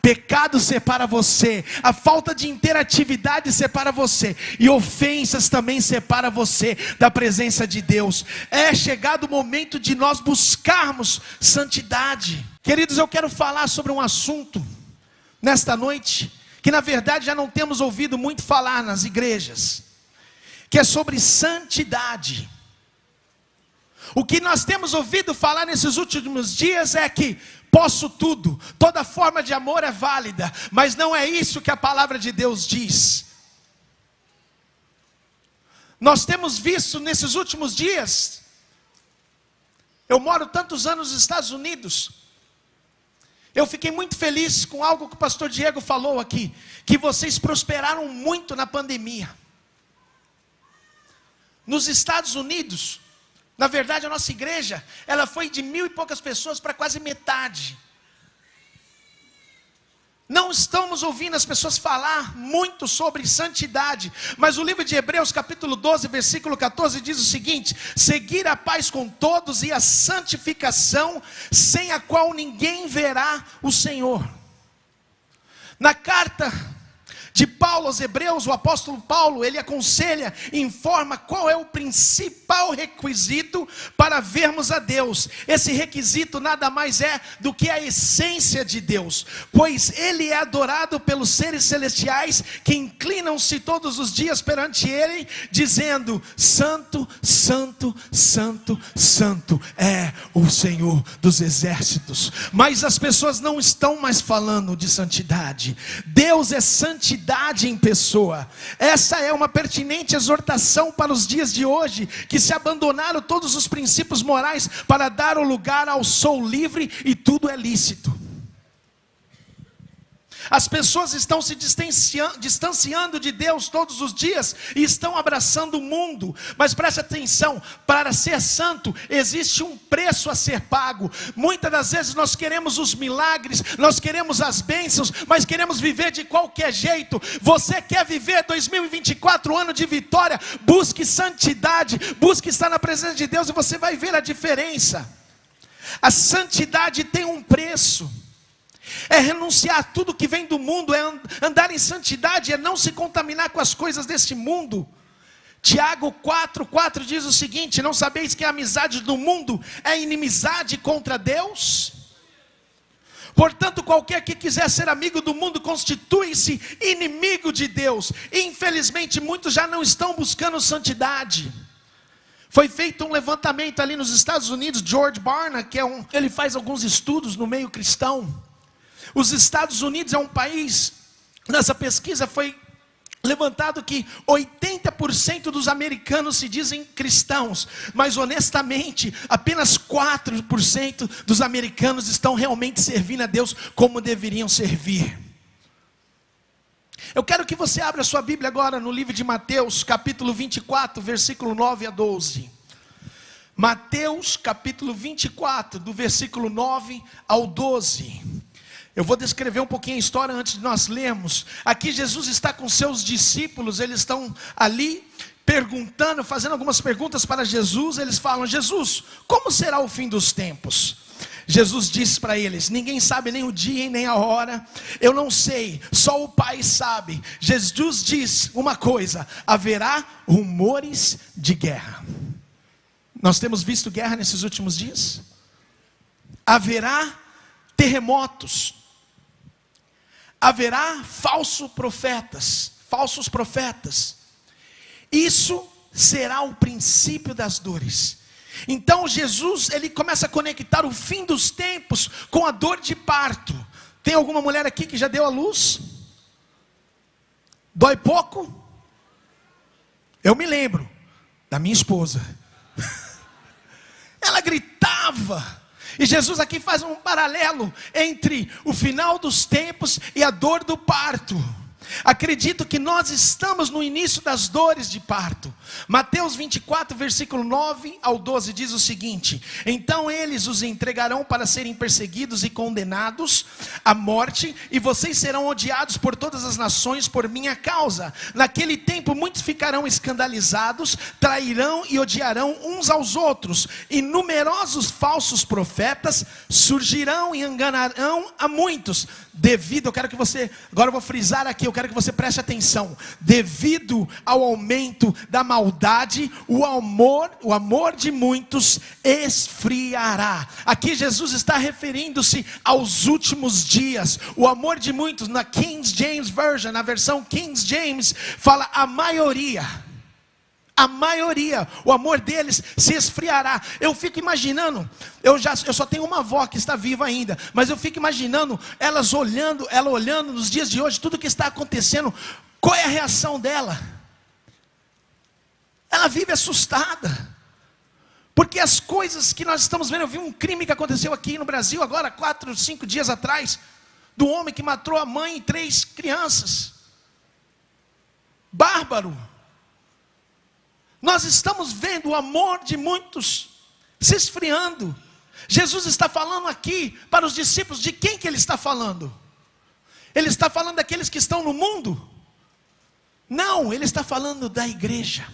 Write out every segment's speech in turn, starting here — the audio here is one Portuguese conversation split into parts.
Pecado separa você, a falta de interatividade separa você, e ofensas também separa você da presença de Deus. É chegado o momento de nós buscarmos santidade. Queridos, eu quero falar sobre um assunto nesta noite, que na verdade já não temos ouvido muito falar nas igrejas, que é sobre santidade. O que nós temos ouvido falar nesses últimos dias é que posso tudo, toda forma de amor é válida, mas não é isso que a palavra de Deus diz. Nós temos visto nesses últimos dias, eu moro tantos anos nos Estados Unidos, eu fiquei muito feliz com algo que o pastor Diego falou aqui, que vocês prosperaram muito na pandemia. Nos Estados Unidos, na verdade a nossa igreja, ela foi de 1.000 e poucas pessoas para quase metade. Não estamos ouvindo as pessoas falar muito sobre santidade, mas o livro de Hebreus capítulo 12, versículo 14 diz o seguinte: seguir a paz com todos e a santificação, sem a qual ninguém verá o Senhor. Na carta de Paulo aos Hebreus, o apóstolo Paulo, ele aconselha e informa qual é o principal requisito para vermos a Deus. Esse requisito nada mais é do que a essência de Deus, pois ele é adorado pelos seres celestiais que inclinam-se todos os dias perante ele, dizendo: santo, santo, santo, santo é o Senhor dos exércitos. Mas as pessoas não estão mais falando de santidade. Deus é santidade em pessoa. Essa é uma pertinente exortação para os dias de hoje, que se abandonaram todos os princípios morais para dar o lugar ao sou livre e tudo é lícito. As pessoas estão se distanciando de Deus todos os dias e estão abraçando o mundo. Mas preste atenção, para ser santo existe um preço a ser pago. Muitas das vezes nós queremos os milagres, nós queremos as bênçãos, mas queremos viver de qualquer jeito. Você quer viver 2024, ano de vitória? Busque santidade, busque estar na presença de Deus e você vai ver a diferença. A santidade tem um preço. É renunciar a tudo que vem do mundo, é andar em santidade, é não se contaminar com as coisas deste mundo. Tiago 4:4 diz o seguinte: não sabeis que a amizade do mundo é inimizade contra Deus? Portanto, qualquer que quiser ser amigo do mundo constitui-se inimigo de Deus. Infelizmente, muitos já não estão buscando santidade. Foi feito um levantamento ali nos Estados Unidos, George Barna, ele faz alguns estudos no meio cristão. Os Estados Unidos é um país, nessa pesquisa foi levantado que 80% dos americanos se dizem cristãos, mas honestamente, apenas 4% dos americanos estão realmente servindo a Deus como deveriam servir. Eu quero que você abra a sua Bíblia agora no livro de Mateus, capítulo 24, versículo 9 a 12. Mateus, capítulo 24, do versículo 9 ao 12. Eu vou descrever um pouquinho a história antes de nós lermos. Aqui Jesus está com seus discípulos, eles estão ali perguntando, fazendo algumas perguntas para Jesus. Eles falam: Jesus, como será o fim dos tempos? Jesus disse para eles: ninguém sabe nem o dia e nem a hora, eu não sei, só o Pai sabe. Jesus diz uma coisa: haverá rumores de guerra. Nós temos visto guerra nesses últimos dias. Haverá terremotos. Haverá falsos profetas. Isso será o princípio das dores. Então Jesus, ele começa a conectar o fim dos tempos com a dor de parto. Tem alguma mulher aqui que já deu à luz? Dói pouco? Eu me lembro da minha esposa. Ela gritava. E Jesus aqui faz um paralelo entre o final dos tempos e a dor do parto. Acredito que nós estamos no início das dores de parto. Mateus 24, versículo 9 ao 12 diz o seguinte: então eles os entregarão para serem perseguidos e condenados à morte, e vocês serão odiados por todas as nações por minha causa. Naquele tempo muitos ficarão escandalizados, trairão e odiarão uns aos outros, e numerosos falsos profetas surgirão e enganarão a muitos. Agora eu vou frisar aqui, eu quero que você preste atenção. Devido ao aumento da maldade, o amor de muitos esfriará. Aqui Jesus está referindo-se aos últimos dias. O amor de muitos, na King James Version, na versão King James, fala a maioria, o amor deles se esfriará. Eu fico imaginando, eu só tenho uma avó que está viva ainda, mas eu fico imaginando ela olhando nos dias de hoje, tudo que está acontecendo, qual é a reação dela? Ela vive assustada, porque as coisas que nós estamos vendo, eu vi um crime que aconteceu aqui no Brasil, agora 4, 5 dias atrás, do homem que matou a mãe e 3 crianças, bárbaro. Nós estamos vendo o amor de muitos se esfriando. Jesus está falando aqui para os discípulos, de quem que ele está falando? Ele está falando daqueles que estão no mundo? Não, ele está falando da igreja.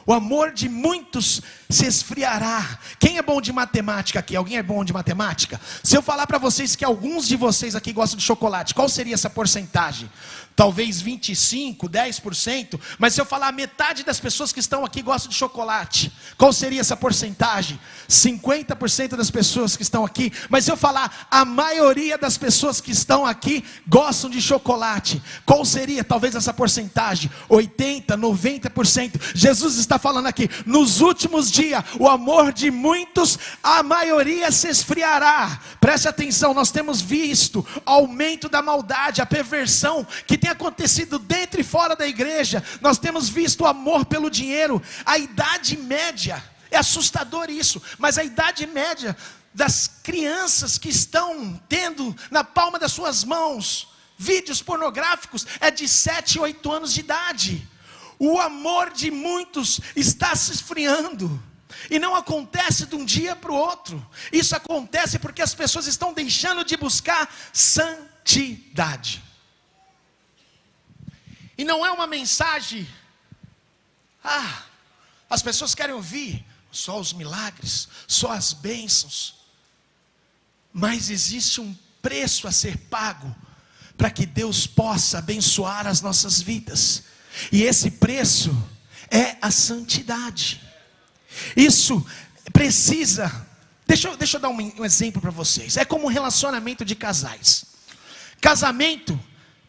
O amor de muitos se esfriará. Quem é bom de matemática aqui? Alguém é bom de matemática? Se eu falar para vocês que alguns de vocês aqui gostam de chocolate, qual seria essa porcentagem? Talvez 25%, 10%. Mas se eu falar metade das pessoas que estão aqui gostam de chocolate, qual seria essa porcentagem? 50% das pessoas que estão aqui. Mas se eu falar a maioria das pessoas que estão aqui gostam de chocolate, qual seria talvez essa porcentagem? 80%, 90%. Jesus está falando aqui, nos últimos dias, o amor de muitos, a maioria se esfriará. Preste atenção, nós temos visto aumento da maldade, a perversão que tem acontecido dentro e fora da igreja. Nós temos visto o amor pelo dinheiro. A idade média, é assustador isso, mas a idade média das crianças que estão tendo na palma das suas mãos vídeos pornográficos é de 7, 8 anos de idade. O amor de muitos está se esfriando. E não acontece de um dia para o outro. Isso acontece porque as pessoas estão deixando de buscar santidade. E não é uma mensagem, as pessoas querem ouvir só os milagres, só as bênçãos. Mas existe um preço a ser pago para que Deus possa abençoar as nossas vidas. E esse preço é a santidade. Isso precisa, deixa eu dar um exemplo para vocês. É como um relacionamento de casais. Casamento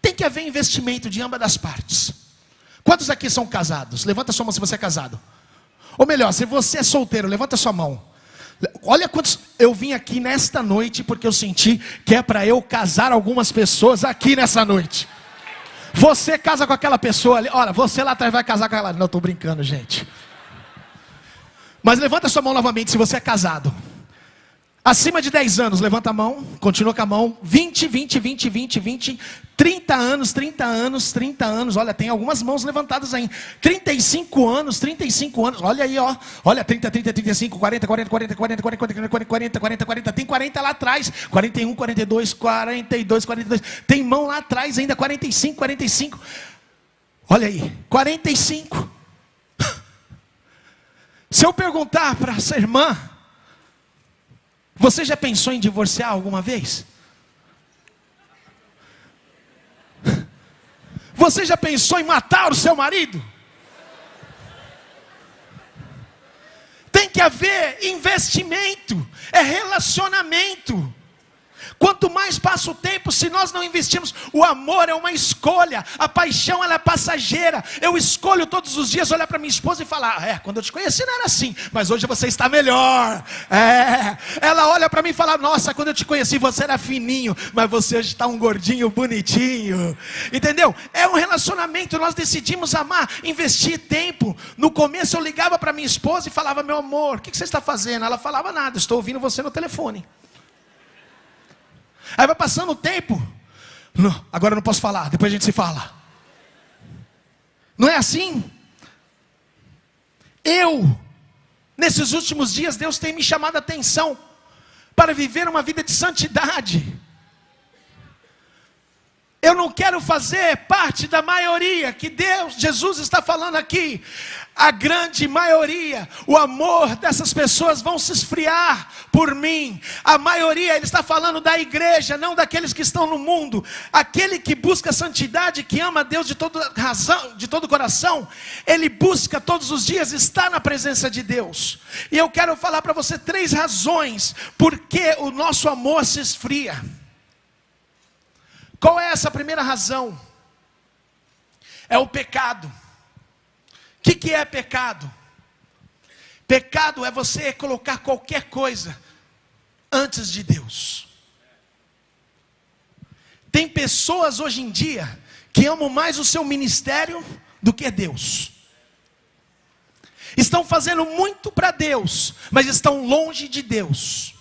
tem que haver investimento de ambas as partes. Quantos aqui são casados? Levanta sua mão se você é casado. Ou melhor, se você é solteiro, levanta sua mão. Olha quantos, eu vim aqui nesta noite porque eu senti que é para eu casar algumas pessoas aqui nessa noite. Você casa com aquela pessoa ali, olha, você lá atrás vai casar com ela. Não, estou brincando, gente. Mas levanta sua mão novamente se você é casado. Acima de 10 anos, levanta a mão, continua com a mão. 20, 30 anos, olha, tem algumas mãos levantadas aí. 35 anos, olha aí, ó. Olha, 30, 35, 40, tem 40 lá atrás. 41, 42, tem mão lá atrás ainda, 45. Olha aí, 45. Se eu perguntar para essa irmã, você já pensou em divorciar alguma vez? Você já pensou em matar o seu marido? Tem que haver investimento, é relacionamento. Quanto mais passa o tempo, se nós não investirmos, o amor é uma escolha, a paixão ela é passageira. Eu escolho todos os dias olhar para minha esposa e falar, quando eu te conheci não era assim, mas hoje você está melhor. Ela olha para mim e fala, nossa, quando eu te conheci você era fininho, mas você hoje está um gordinho bonitinho. Entendeu? É um relacionamento, nós decidimos amar, investir tempo. No começo eu ligava para minha esposa e falava, meu amor, o que você está fazendo? Ela falava nada, estou ouvindo você no telefone. Aí vai passando o tempo, não, agora eu não posso falar, depois a gente se fala. Não é assim? Nesses últimos dias, Deus tem me chamado a atenção para viver uma vida de santidade. Eu não quero fazer parte da maioria que Jesus está falando aqui. A grande maioria, o amor dessas pessoas vão se esfriar por mim. A maioria, ele está falando da igreja, não daqueles que estão no mundo. Aquele que busca santidade, que ama a Deus de toda razão, de todo coração, ele busca todos os dias estar na presença de Deus. E eu quero falar para você 3 razões por que o nosso amor se esfria. Qual é essa primeira razão? É o pecado. O que é pecado? Pecado é você colocar qualquer coisa antes de Deus. Tem pessoas hoje em dia que amam mais o seu ministério do que Deus. Estão fazendo muito para Deus, mas estão longe de Deus.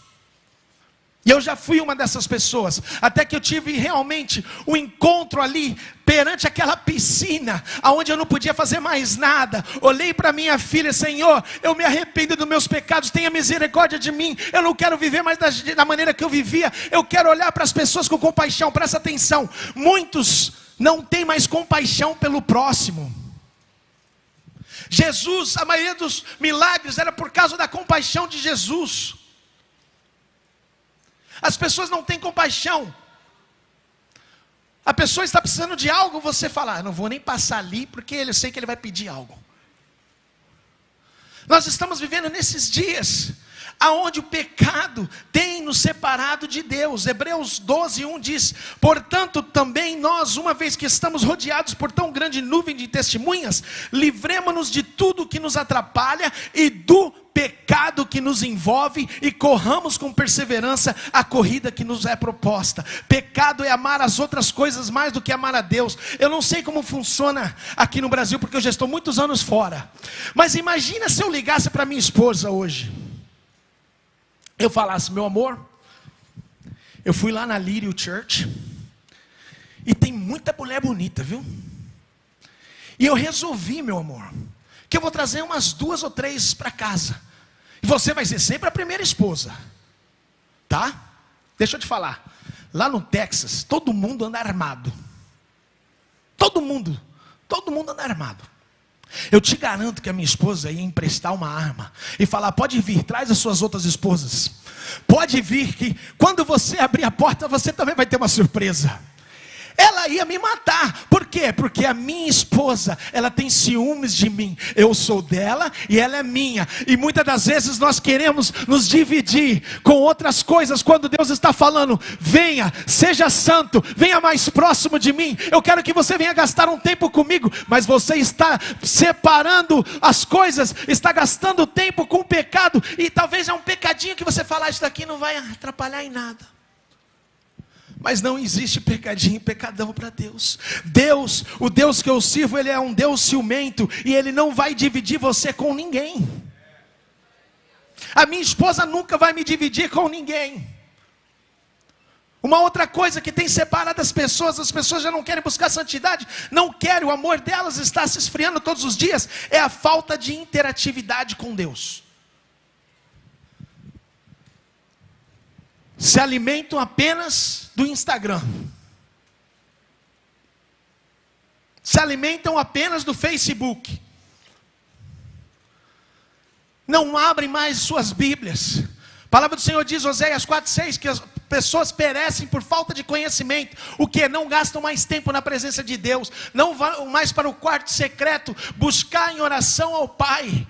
E eu já fui uma dessas pessoas, até que eu tive realmente um encontro ali, perante aquela piscina, onde eu não podia fazer mais nada. Olhei para minha filha: Senhor, eu me arrependo dos meus pecados, tenha misericórdia de mim. Eu não quero viver mais da maneira que eu vivia. Eu quero olhar para as pessoas com compaixão. Presta atenção, muitos não têm mais compaixão pelo próximo. Jesus, a maioria dos milagres era por causa da compaixão de Jesus. As pessoas não têm compaixão. A pessoa está precisando de algo, você fala: não vou nem passar ali, porque eu sei que ele vai pedir algo. Nós estamos vivendo nesses dias, aonde o pecado tem nos separado de Deus. Hebreus 12:1 diz: portanto também nós, uma vez que estamos rodeados por tão grande nuvem de testemunhas, livremo-nos de tudo que nos atrapalha e do pecado que nos envolve, e corramos com perseverança a corrida que nos é proposta. Pecado é amar as outras coisas mais do que amar a Deus. Eu não sei como funciona aqui no Brasil, porque eu já estou muitos anos fora, mas imagina se eu ligasse para minha esposa hoje, eu falasse: meu amor, eu fui lá na Lírio Church, e tem muita mulher bonita, viu? E eu resolvi, meu amor, que eu vou trazer umas 2 ou 3 para casa, e você vai ser sempre a primeira esposa, tá? Deixa eu te falar, lá no Texas, todo mundo anda armado. Todo mundo anda armado. Eu te garanto que a minha esposa ia emprestar uma arma e falar: pode vir, traz as suas outras esposas. Pode vir, que quando você abrir a porta, você também vai ter uma surpresa. Ela ia me matar. Por quê? Porque a minha esposa, ela tem ciúmes de mim. Eu sou dela e ela é minha. E muitas das vezes nós queremos nos dividir com outras coisas, quando Deus está falando: venha, seja santo, venha mais próximo de mim. Eu quero que você venha gastar um tempo comigo. Mas você está separando as coisas, está gastando tempo com o pecado. E talvez é um pecadinho que você fala: isso daqui não vai atrapalhar em nada. Mas não existe pecadinho e pecadão para Deus. Deus, o Deus que eu sirvo, Ele é um Deus ciumento, e Ele não vai dividir você com ninguém. A minha esposa nunca vai me dividir com ninguém. Uma outra coisa que tem separado as pessoas já não querem buscar santidade, não querem, o amor delas está se esfriando todos os dias, é a falta de interatividade com Deus. Se alimentam apenas do Instagram, se alimentam apenas do Facebook, não abrem mais suas Bíblias. A palavra do Senhor diz, Oséias 4:6, que as pessoas perecem por falta de conhecimento. O que? Não gastam mais tempo na presença de Deus, não vão mais para o quarto secreto buscar em oração ao Pai.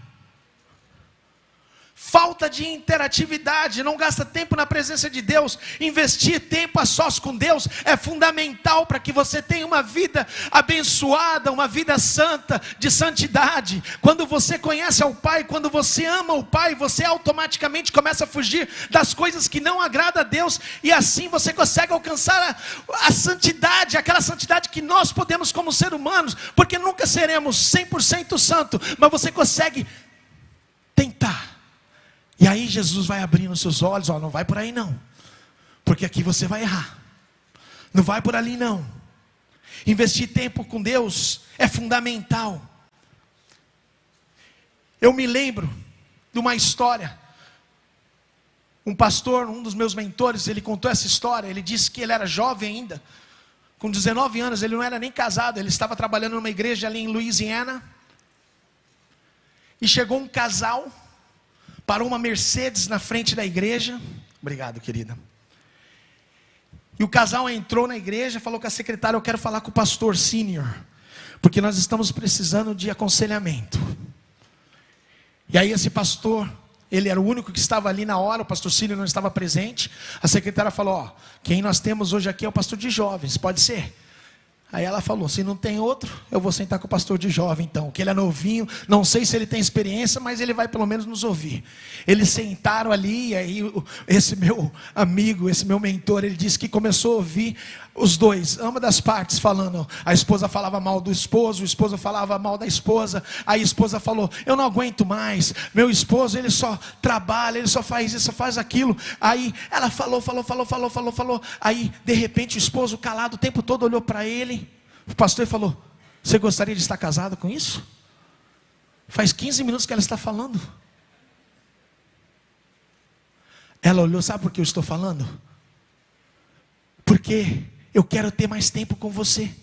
Falta de interatividade, não gasta tempo na presença de Deus. Investir tempo a sós com Deus é fundamental para que você tenha uma vida abençoada, uma vida santa, de santidade. Quando você conhece ao Pai, quando você ama o Pai, você automaticamente começa a fugir das coisas que não agradam a Deus, e assim você consegue alcançar a santidade, aquela santidade que nós podemos como seres humanos, porque nunca seremos 100% santo, mas você consegue tentar. E aí Jesus vai abrindo os seus olhos: ó, não vai por aí não, porque aqui você vai errar. Não vai por ali não. Investir tempo com Deus é fundamental. Eu me lembro de uma história. Um pastor, um dos meus mentores, ele contou essa história. Ele disse que ele era jovem ainda, com 19 anos, ele não era nem casado. Ele estava trabalhando numa igreja ali em Louisiana. E chegou um casal, parou uma Mercedes na frente da igreja. Obrigado, querida. E o casal entrou na igreja, falou com a secretária: eu quero falar com o pastor sênior, porque nós estamos precisando de aconselhamento. E aí esse pastor, ele era o único que estava ali na hora, o pastor sênior não estava presente. A secretária falou: ó, quem nós temos hoje aqui é o pastor de jovens, pode ser? Aí ela falou: se não tem outro, eu vou sentar com o pastor de jovem então, que ele é novinho, não sei se ele tem experiência, mas ele vai pelo menos nos ouvir. Eles sentaram ali, e aí esse meu amigo, esse meu mentor, ele disse que começou a ouvir os dois, ambas das partes falando. A esposa falava mal do esposo, o esposo falava mal da esposa. Aí a esposa falou: eu não aguento mais, meu esposo ele só trabalha, ele só faz isso, só faz aquilo. Aí ela falou. Aí de repente o esposo calado o tempo todo olhou para ele. O pastor falou: você gostaria de estar casado com isso? Faz 15 minutos que ela está falando. Ela olhou: sabe por que eu estou falando? Porque eu quero ter mais tempo com você.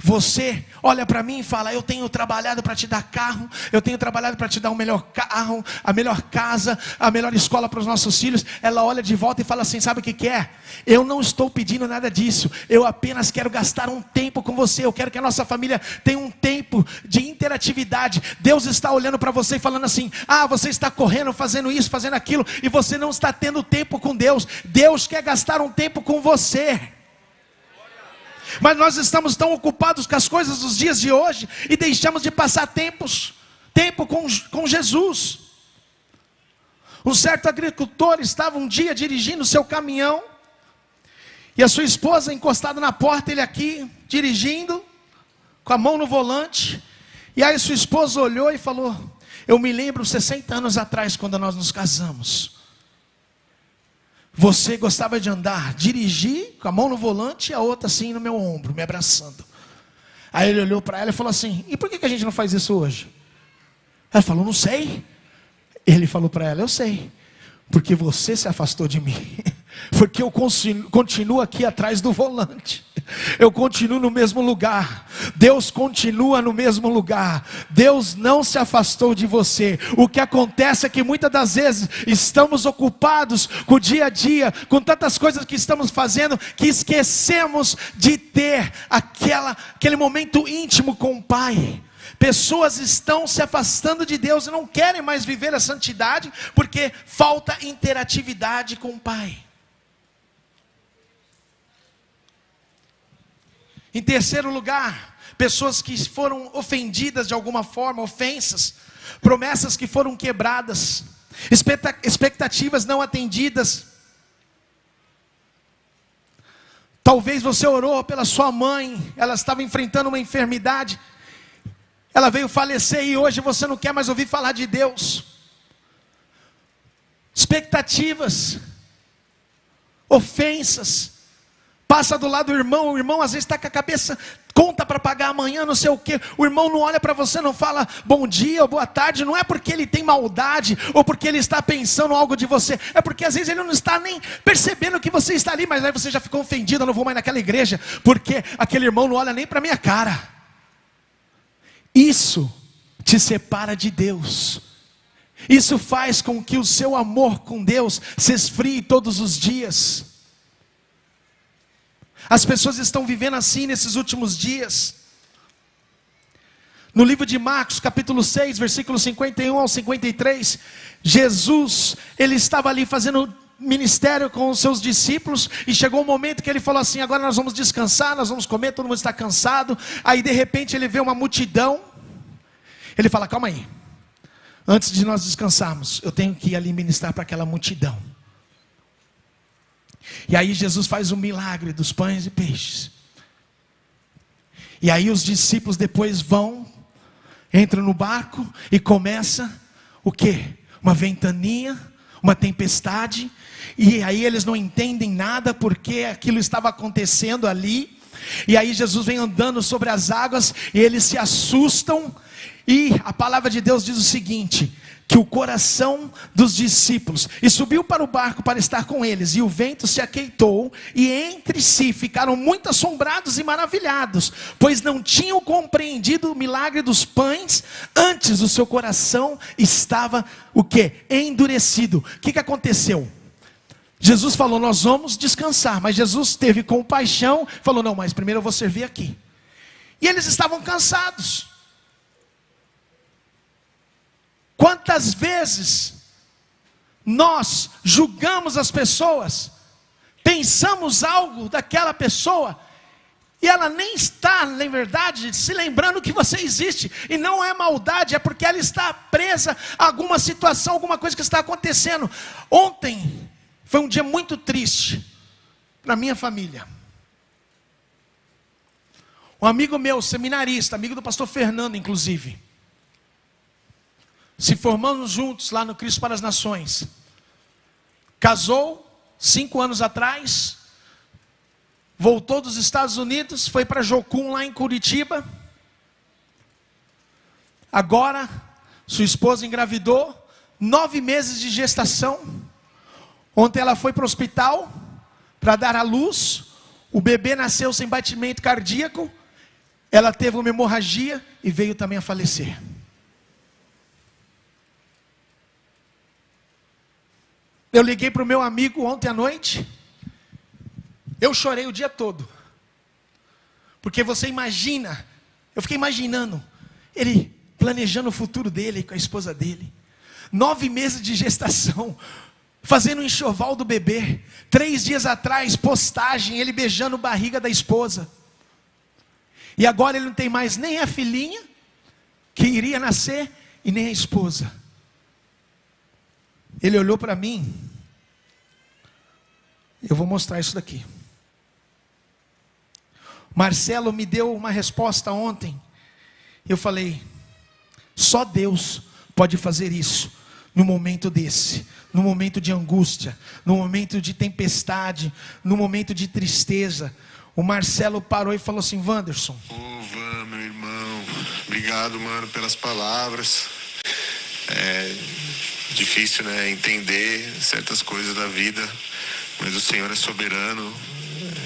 Você olha para mim e fala: eu tenho trabalhado para te dar carro, eu tenho trabalhado para te dar o melhor carro, a melhor casa, a melhor escola para os nossos filhos. Ela olha de volta e fala assim: sabe o que é? Eu não estou pedindo nada disso, eu apenas quero gastar um tempo com você. Eu quero que a nossa família tenha um tempo de interatividade. Deus está olhando para você e falando assim: ah, você está correndo, fazendo isso, fazendo aquilo, e você não está tendo tempo com Deus. Deus quer gastar um tempo com você. Mas nós estamos tão ocupados com as coisas dos dias de hoje e deixamos de passar tempo com Jesus. Um certo agricultor estava um dia dirigindo o seu caminhão, e a sua esposa encostada na porta, ele aqui dirigindo, com a mão no volante. E aí sua esposa olhou e falou: eu me lembro 60 anos atrás, quando nós nos casamos. Você gostava de andar, dirigir com a mão no volante e a outra assim no meu ombro, me abraçando. Aí ele olhou para ela e falou assim: e por que a gente não faz isso hoje? Ela falou: não sei. Ele falou para ela: eu sei, porque você se afastou de mim. Porque eu continuo aqui atrás do volante. Eu continuo no mesmo lugar. Deus continua no mesmo lugar. Deus não se afastou de você. O que acontece é que muitas das vezes estamos ocupados com o dia a dia, com tantas coisas que estamos fazendo, que esquecemos de ter aquele momento íntimo com o Pai. Pessoas estão se afastando de Deus e não querem mais viver a santidade, porque falta interatividade com o Pai. Em terceiro lugar, pessoas que foram ofendidas de alguma forma, ofensas, promessas que foram quebradas, expectativas não atendidas. Talvez você orou pela sua mãe, ela estava enfrentando uma enfermidade, ela veio falecer e hoje você não quer mais ouvir falar de Deus. Expectativas, ofensas. Passa do lado do irmão, o irmão às vezes está com a cabeça, conta para pagar amanhã, não sei o que. O irmão não olha para você, não fala bom dia ou boa tarde. Não é porque ele tem maldade, ou porque ele está pensando algo de você. É porque às vezes ele não está nem percebendo que você está ali. Mas aí você já ficou ofendido: eu não vou mais naquela igreja, porque aquele irmão não olha nem para a minha cara. Isso te separa de Deus. Isso faz com que o seu amor com Deus se esfrie todos os dias. As pessoas estão vivendo assim nesses últimos dias. No livro de Marcos, capítulo 6, versículos 51 ao 53, Jesus, ele estava ali fazendo ministério com os seus discípulos, e chegou um momento que ele falou assim: agora nós vamos descansar, nós vamos comer, todo mundo está cansado. Aí de repente ele vê uma multidão, ele fala: calma aí, antes de nós descansarmos, eu tenho que ir ali ministrar para aquela multidão. E aí Jesus faz o milagre dos pães e peixes. E aí os discípulos depois entram no barco e começa o quê? Uma ventania, uma tempestade. E aí eles não entendem nada porque aquilo estava acontecendo ali. E aí Jesus vem andando sobre as águas, e eles se assustam, e a palavra de Deus diz o seguinte: que o coração dos discípulos, e subiu para o barco para estar com eles, e o vento se aquietou, e entre si ficaram muito assombrados e maravilhados, pois não tinham compreendido o milagre dos pães, antes o seu coração estava o quê? Endurecido. O que aconteceu? Jesus falou: nós vamos descansar, mas Jesus teve compaixão, falou: não, mas primeiro eu vou servir aqui. E eles estavam cansados. Quantas vezes nós julgamos as pessoas, pensamos algo daquela pessoa, e ela nem está, na verdade, se lembrando que você existe, e não é maldade, é porque ela está presa a alguma situação, alguma coisa que está acontecendo. Ontem foi um dia muito triste para minha família. Um amigo meu, seminarista, amigo do pastor Fernando, inclusive, se formamos juntos lá no Cristo para as Nações. Casou 5 anos atrás, voltou dos Estados Unidos, foi para Jocum lá em Curitiba. Agora, sua esposa engravidou, 9 meses de gestação. Ontem ela foi para o hospital para dar à luz. O bebê nasceu sem batimento cardíaco. Ela teve uma hemorragia e veio também a falecer. Eu liguei para o meu amigo ontem à noite. Eu chorei o dia todo. Porque você imagina, eu fiquei imaginando, ele planejando o futuro dele com a esposa dele. 9 meses de gestação, fazendo um enxoval do bebê. 3 dias atrás, postagem, ele beijando a barriga da esposa. E agora ele não tem mais nem a filhinha que iria nascer e nem a esposa. Ele olhou para mim. Eu vou mostrar isso daqui. Marcelo me deu uma resposta ontem. Eu falei: só Deus pode fazer isso no momento desse, no momento de angústia, no momento de tempestade, no momento de tristeza. O Marcelo parou e falou assim: Wanderson. Van, meu irmão, obrigado, mano, pelas palavras. É difícil, né, entender certas coisas da vida, mas o Senhor é soberano.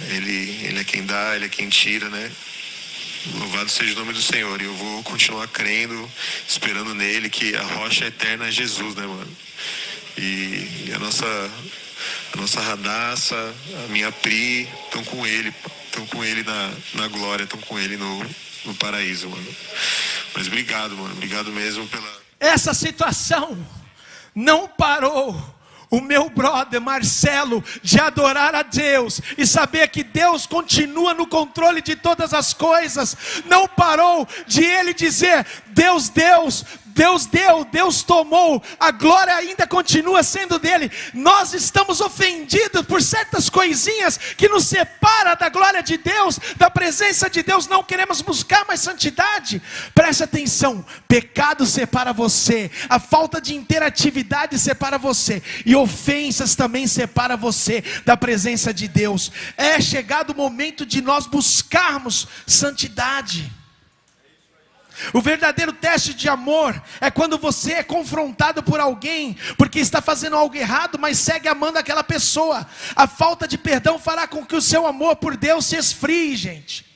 Ele é quem dá, Ele é quem tira, né? Louvado seja o nome do Senhor. E eu vou continuar crendo, esperando nele, que a rocha eterna é Jesus, né, mano? E a nossa Radassa, a minha Pri, estão com ele na glória, estão com ele no paraíso, mano. Mas obrigado, mano, obrigado mesmo pela... Essa situação não parou o meu brother Marcelo de adorar a Deus e saber que Deus continua no controle de todas as coisas. Não parou de ele dizer: Deus deu, Deus tomou, a glória ainda continua sendo dele. Nós estamos ofendidos por certas coisinhas que nos separa da glória de Deus, da presença de Deus. Não queremos buscar mais santidade. Preste atenção: pecado separa você, a falta de interatividade separa você, e ofensas também separa você da presença de Deus. É chegado o momento de nós buscarmos santidade. O verdadeiro teste de amor é quando você é confrontado por alguém porque está fazendo algo errado, mas segue amando aquela pessoa. A falta de perdão fará com que o seu amor por Deus se esfrie, gente.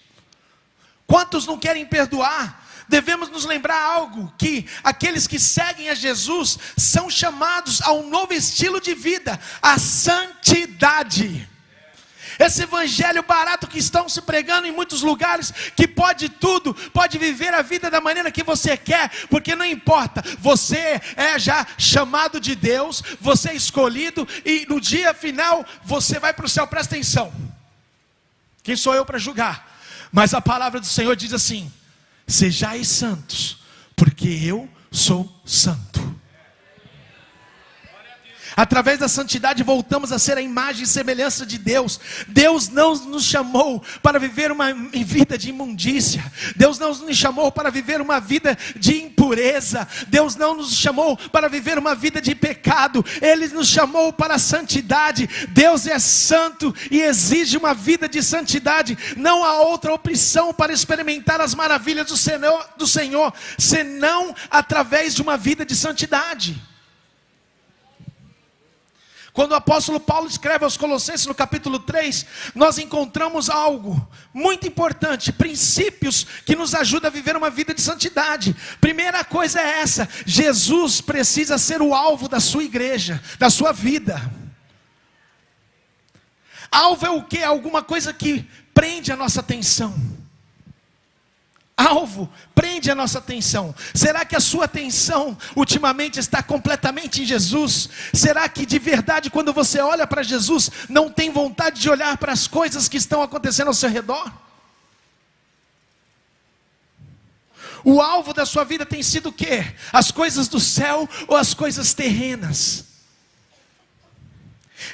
Quantos não querem perdoar? Devemos nos lembrar algo, que aqueles que seguem a Jesus são chamados a um novo estilo de vida, a santidade. Esse evangelho barato que estão se pregando em muitos lugares, que pode tudo, pode viver a vida da maneira que você quer, porque não importa, você é já chamado de Deus, você é escolhido, e no dia final você vai para o céu. Presta atenção, quem sou eu para julgar? Mas a palavra do Senhor diz assim: sejais santos, porque eu sou santo. Através da santidade voltamos a ser a imagem e semelhança de Deus. Deus não nos chamou para viver uma vida de imundícia. Deus não nos chamou para viver uma vida de impureza. Deus não nos chamou para viver uma vida de pecado. Ele nos chamou para a santidade. Deus é santo e exige uma vida de santidade. Não há outra opção para experimentar as maravilhas do Senhor, senão através de uma vida de santidade. Quando o apóstolo Paulo escreve aos Colossenses no capítulo 3, nós encontramos algo muito importante, princípios que nos ajudam a viver uma vida de santidade. Primeira coisa é essa: Jesus precisa ser o alvo da sua igreja, da sua vida. Alvo é o quê? Alguma coisa que prende a nossa atenção. Alvo prende a nossa atenção. Será que a sua atenção ultimamente está completamente em Jesus? Será que de verdade, quando você olha para Jesus, não tem vontade de olhar para as coisas que estão acontecendo ao seu redor? O alvo da sua vida tem sido o quê? As coisas do céu ou as coisas terrenas?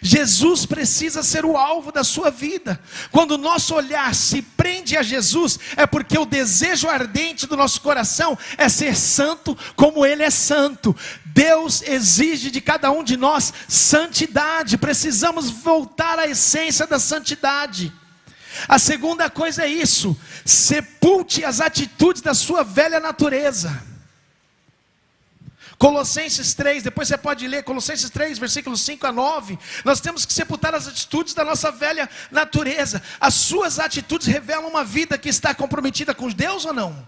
Jesus precisa ser o alvo da sua vida. Quando o nosso olhar se prende a Jesus, é porque o desejo ardente do nosso coração é ser santo como Ele é santo. Deus exige de cada um de nós santidade. Precisamos voltar à essência da santidade. A segunda coisa é isso: sepulte as atitudes da sua velha natureza. Colossenses 3, depois você pode ler Colossenses 3, versículos 5 a 9. Nós temos que sepultar as atitudes da nossa velha natureza. As suas atitudes revelam uma vida que está comprometida com Deus ou não?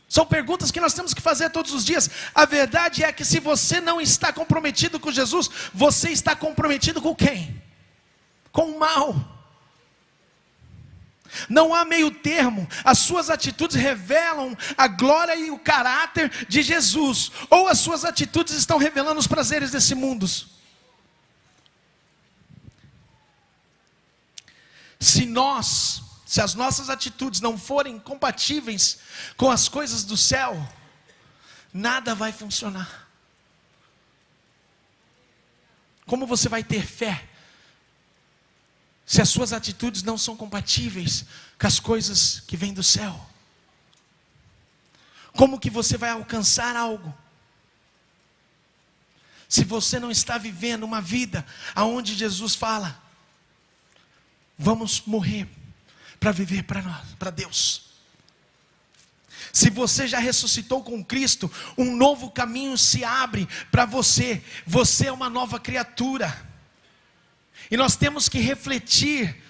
São perguntas que nós temos que fazer todos os dias. A verdade é que se você não está comprometido com Jesus, você está comprometido com quem? Com o mal. Não há meio termo. As suas atitudes revelam a glória e o caráter de Jesus, ou as suas atitudes estão revelando os prazeres desse mundo. Se as nossas atitudes não forem compatíveis com as coisas do céu, nada vai funcionar. Como você vai ter fé se as suas atitudes não são compatíveis com as coisas que vêm do céu? Como que você vai alcançar algo se você não está vivendo uma vida aonde Jesus fala: vamos morrer para viver para nós, para Deus? Se você já ressuscitou com Cristo, um novo caminho se abre para você. Você é uma nova criatura. E nós temos que refletir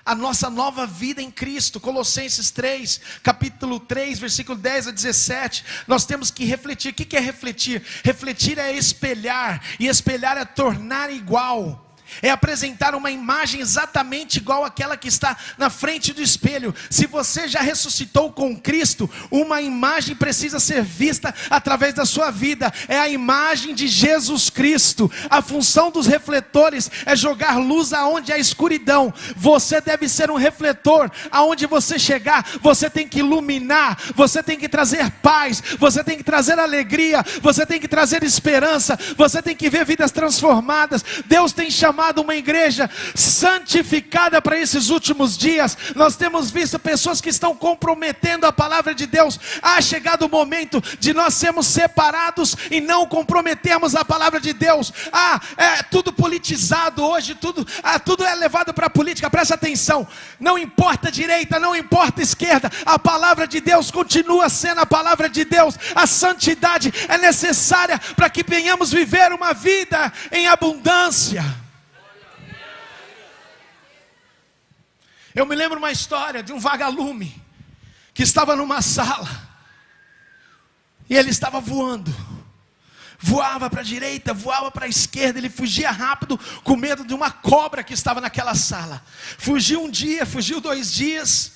a nossa nova vida em Cristo. Colossenses 3, capítulo 3, versículo 10 a 17. Nós temos que refletir. O que é refletir? Refletir é espelhar. E espelhar é tornar igual. É apresentar uma imagem exatamente igual àquela que está na frente do espelho. Se você já ressuscitou com Cristo, uma imagem precisa ser vista através da sua vida. É a imagem de Jesus Cristo. A função dos refletores é jogar luz aonde há escuridão. Você deve ser um refletor. Aonde você chegar, você tem que iluminar. Você tem que trazer paz. Você tem que trazer alegria. Você tem que trazer esperança. Você tem que ver vidas transformadas. Deus tem chamado uma igreja santificada para esses últimos dias. Nós temos visto pessoas que estão comprometendo a palavra de Deus. Ha chegado o momento de nós sermos separados e não comprometermos a palavra de Deus. É tudo politizado hoje, tudo é levado para a política. Presta atenção, não importa direita, não importa esquerda, a palavra de Deus continua sendo a palavra de Deus. A santidade é necessária para que venhamos viver uma vida em abundância. Eu me lembro uma história de um vagalume que estava numa sala e ele estava voando. Voava para a direita, voava para a esquerda. Ele fugia rápido com medo de uma cobra que estava naquela sala. Fugiu um dia, fugiu 2 dias.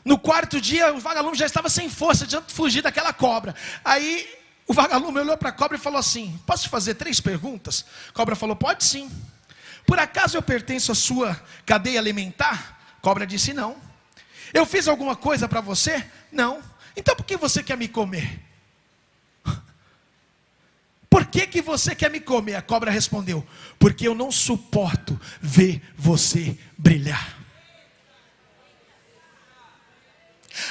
No 4º dia o vagalume já estava sem força de fugir daquela cobra. Aí o vagalume olhou para a cobra e falou assim: posso te fazer 3 perguntas? A cobra falou: pode sim. Por acaso eu pertenço à sua cadeia alimentar? A cobra disse: não. Eu fiz alguma coisa para você? Não. Então por que você quer me comer? por que você quer me comer? A cobra respondeu: porque eu não suporto ver você brilhar.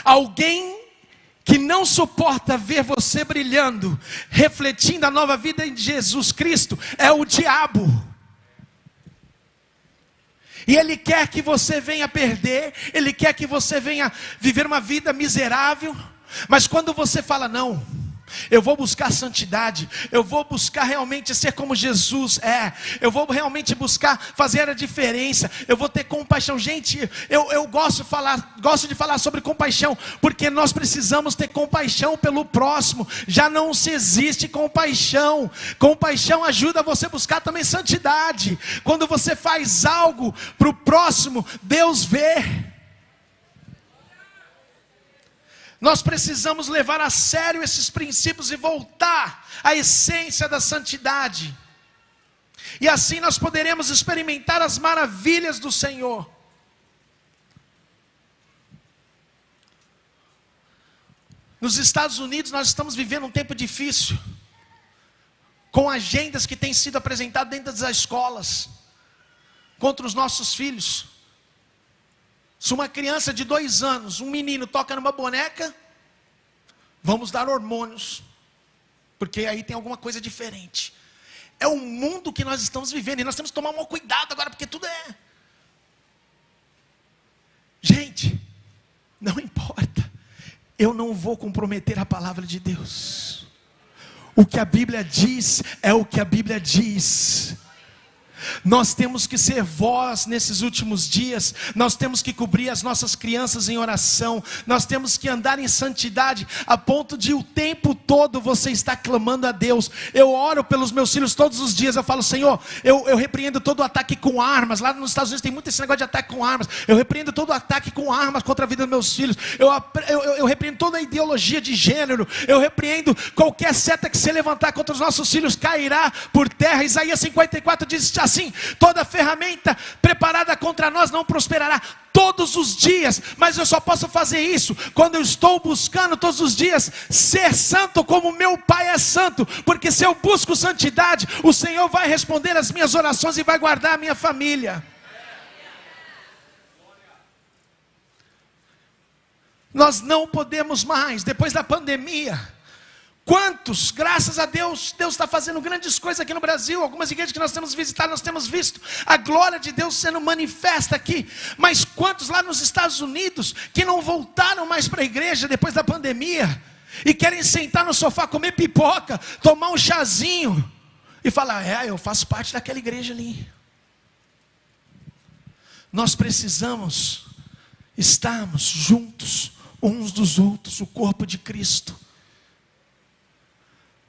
Alguém que não suporta ver você brilhando, refletindo a nova vida em Jesus Cristo, é o diabo. E ele quer que você venha perder, ele quer que você venha viver uma vida miserável. Mas quando você fala: não, eu vou buscar santidade, eu vou buscar realmente ser como Jesus é, eu vou realmente buscar fazer a diferença, eu vou ter compaixão. Gente, eu gosto de falar sobre compaixão, porque nós precisamos ter compaixão pelo próximo. Já não se existe compaixão. Compaixão ajuda você a buscar também santidade. Quando você faz algo para o próximo, Deus vê. Nós precisamos levar a sério esses princípios e voltar à essência da santidade. E assim nós poderemos experimentar as maravilhas do Senhor. Nos Estados Unidos nós estamos vivendo um tempo difícil, com agendas que têm sido apresentadas dentro das escolas, contra os nossos filhos. Se uma criança de 2 anos, um menino, toca numa boneca, vamos dar hormônios, porque aí tem alguma coisa diferente. É o mundo que nós estamos vivendo, e nós temos que tomar um cuidado agora, porque tudo é. Gente, não importa, eu não vou comprometer a palavra de Deus. O que a Bíblia diz, é o que a Bíblia diz. Nós temos que ser voz nesses últimos dias. Nós temos que cobrir as nossas crianças em oração. Nós temos que andar em santidade, a ponto de o tempo todo você estar clamando a Deus. Eu oro pelos meus filhos todos os dias. Eu falo: Senhor, eu repreendo todo o ataque com armas. Lá nos Estados Unidos tem muito esse negócio de ataque com armas. Eu repreendo todo o ataque com armas contra a vida dos meus filhos. Eu repreendo toda a ideologia de gênero. Eu repreendo qualquer seta que se levantar contra os nossos filhos, cairá por terra. Isaías 54 diz assim: toda ferramenta preparada contra nós não prosperará. Todos os dias. Mas eu só posso fazer isso quando eu estou buscando todos os dias ser santo como meu Pai é santo. Porque se eu busco santidade, o Senhor vai responder as minhas orações e vai guardar a minha família. Nós não podemos mais, depois da pandemia. Quantos, graças a Deus, Deus está fazendo grandes coisas aqui no Brasil. Algumas igrejas que nós temos visitado, nós temos visto a glória de Deus sendo manifesta aqui. Mas quantos lá nos Estados Unidos que não voltaram mais para a igreja depois da pandemia e querem sentar no sofá, comer pipoca, tomar um chazinho e falar: eu faço parte daquela igreja ali. Nós precisamos estarmos juntos uns dos outros, o corpo de Cristo.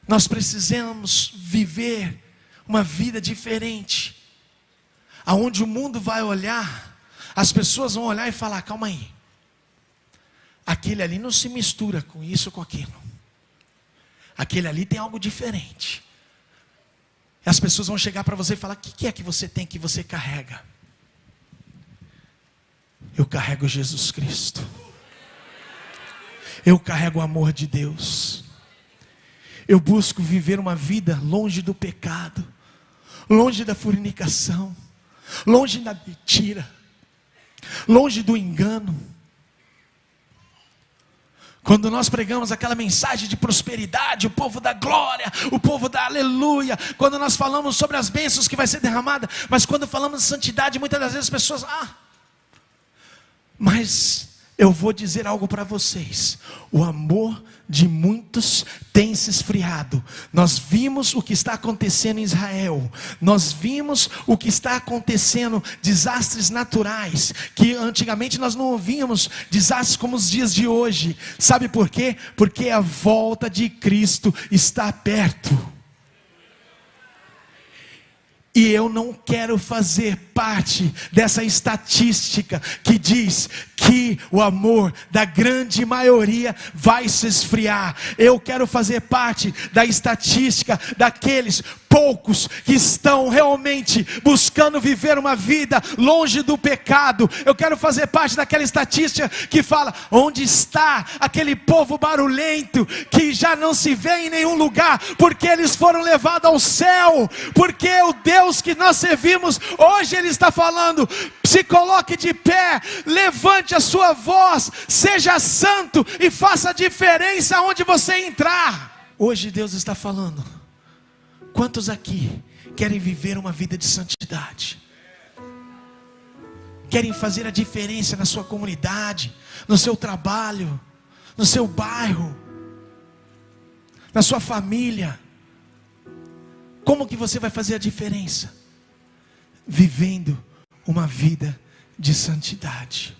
Nós precisamos viver uma vida diferente, aonde o mundo vai olhar, as pessoas vão olhar e falar: calma aí, aquele ali não se mistura com isso, com aquilo, aquele ali tem algo diferente. E as pessoas vão chegar para você e falar: o que é que você tem, que você carrega? Eu carrego Jesus Cristo, eu carrego o amor de Deus. Eu busco viver uma vida longe do pecado, longe da fornicação, longe da mentira, longe do engano. Quando nós pregamos aquela mensagem de prosperidade, o povo da glória, o povo da aleluia, quando nós falamos sobre as bênçãos que vai ser derramada, mas quando falamos de santidade, muitas das vezes as pessoas: mas eu vou dizer algo para vocês: o amor de muitos tem se esfriado. Nós vimos o que está acontecendo em Israel, nós vimos o que está acontecendo, desastres naturais, que antigamente nós não ouvíamos, desastres como os dias de hoje. Sabe por quê? Porque a volta de Cristo está perto. E eu não quero fazer parte dessa estatística que diz que o amor da grande maioria vai se esfriar. Eu quero fazer parte da estatística daqueles poucos que estão realmente buscando viver uma vida longe do pecado. Eu quero fazer parte daquela estatística que fala: onde está aquele povo barulhento que já não se vê em nenhum lugar, porque eles foram levados ao céu, porque o Deus que nós servimos hoje, Ele está falando: se coloque de pé, levante a sua voz, seja santo e faça a diferença onde você entrar. Hoje Deus está falando: quantos aqui querem viver uma vida de santidade? Querem fazer a diferença na sua comunidade, no seu trabalho, no seu bairro, na sua família? Como que você vai fazer a diferença? Vivendo uma vida de santidade.